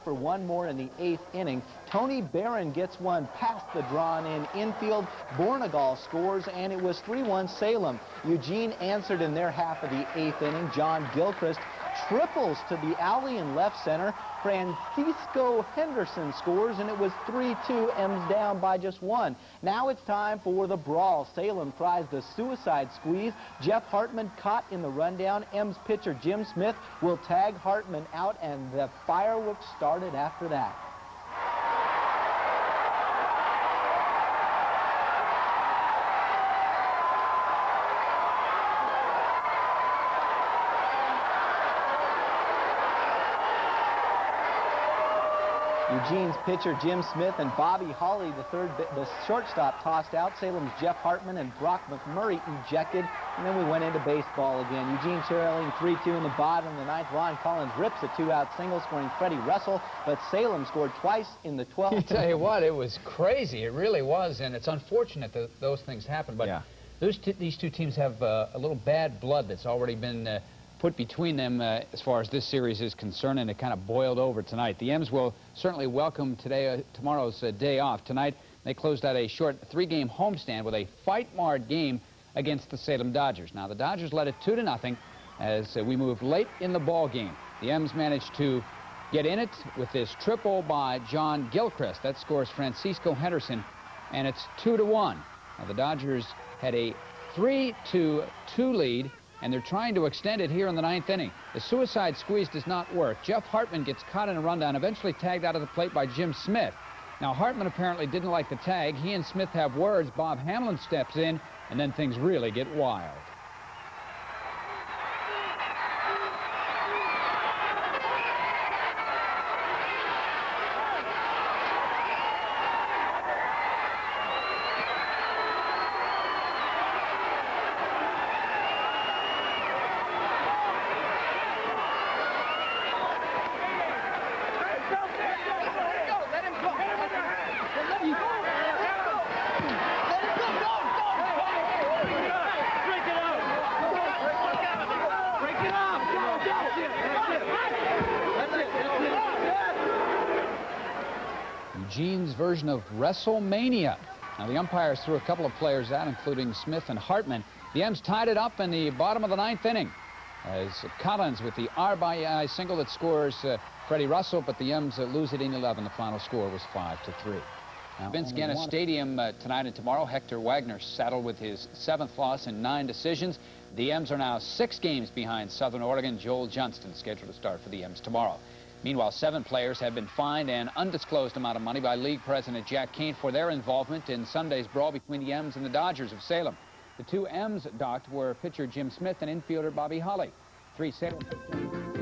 for one more in the 8th inning. Tony Barron gets one past the drawn-in infield. Bornegal scores, and it was 3-1 Salem. Eugene answered in their half of the 8th inning. John Gilchrist triples to the alley in left center. Francisco Henderson scores, and it was 3-2, M's down by just one. Now it's time for the brawl. Salem tries the suicide squeeze. Jeff Hartman caught in the rundown. M's pitcher Jim Smith will tag Hartman out, and the fireworks started after that. Eugene's pitcher Jim Smith and Bobby Holly, the shortstop, tossed out. Salem's Jeff Hartman and Brock McMurray ejected, and then we went into baseball again. Eugene trailing 3-2 in the bottom of the 9th. Ron Collins rips a 2-out single, scoring Freddie Russell, but Salem scored twice in the 12th. I tell you what, it was crazy. It really was, and it's unfortunate that those things happen. But yeah, these two teams have a little bad blood that's already been put between them as far as this series is concerned, and it kind of boiled over tonight. The M's will certainly welcome tomorrow's day off. Tonight, they closed out a short 3-game homestand with a fight-marred game against the Salem Dodgers. Now, the Dodgers led it 2-0 as we moved late in the ball game. The M's managed to get in it with this triple by John Gilchrist. That scores Francisco Henderson, and it's 2-1. Now, the Dodgers had a 3-2 lead, and they're trying to extend it here in the 9th inning. The suicide squeeze does not work. Jeff Hartman gets caught in a rundown, eventually tagged out of the plate by Jim Smith. Now, Hartman apparently didn't like the tag. He and Smith have words. Bob Hamlin steps in, and then things really get wild. Eugene's version of WrestleMania. Now, the umpires threw a couple of players out, including Smith and Hartman. The M's tied it up in the bottom of the 9th inning as Collins with the RBI single that scores Freddie Russell, but the M's lose it in 11. The final score was 5-3. Now, Vince Guinness Stadium tonight and tomorrow. Hector Wagner saddled with his 7th loss and 9 decisions. The M's are now 6 games behind Southern Oregon. Joel Johnston scheduled to start for the M's tomorrow. Meanwhile, 7 players have been fined an undisclosed amount of money by League President Jack Kane for their involvement in Sunday's brawl between the M's and the Dodgers of Salem. The 2 M's docked were pitcher Jim Smith and infielder Bobby Holly. 3 Salem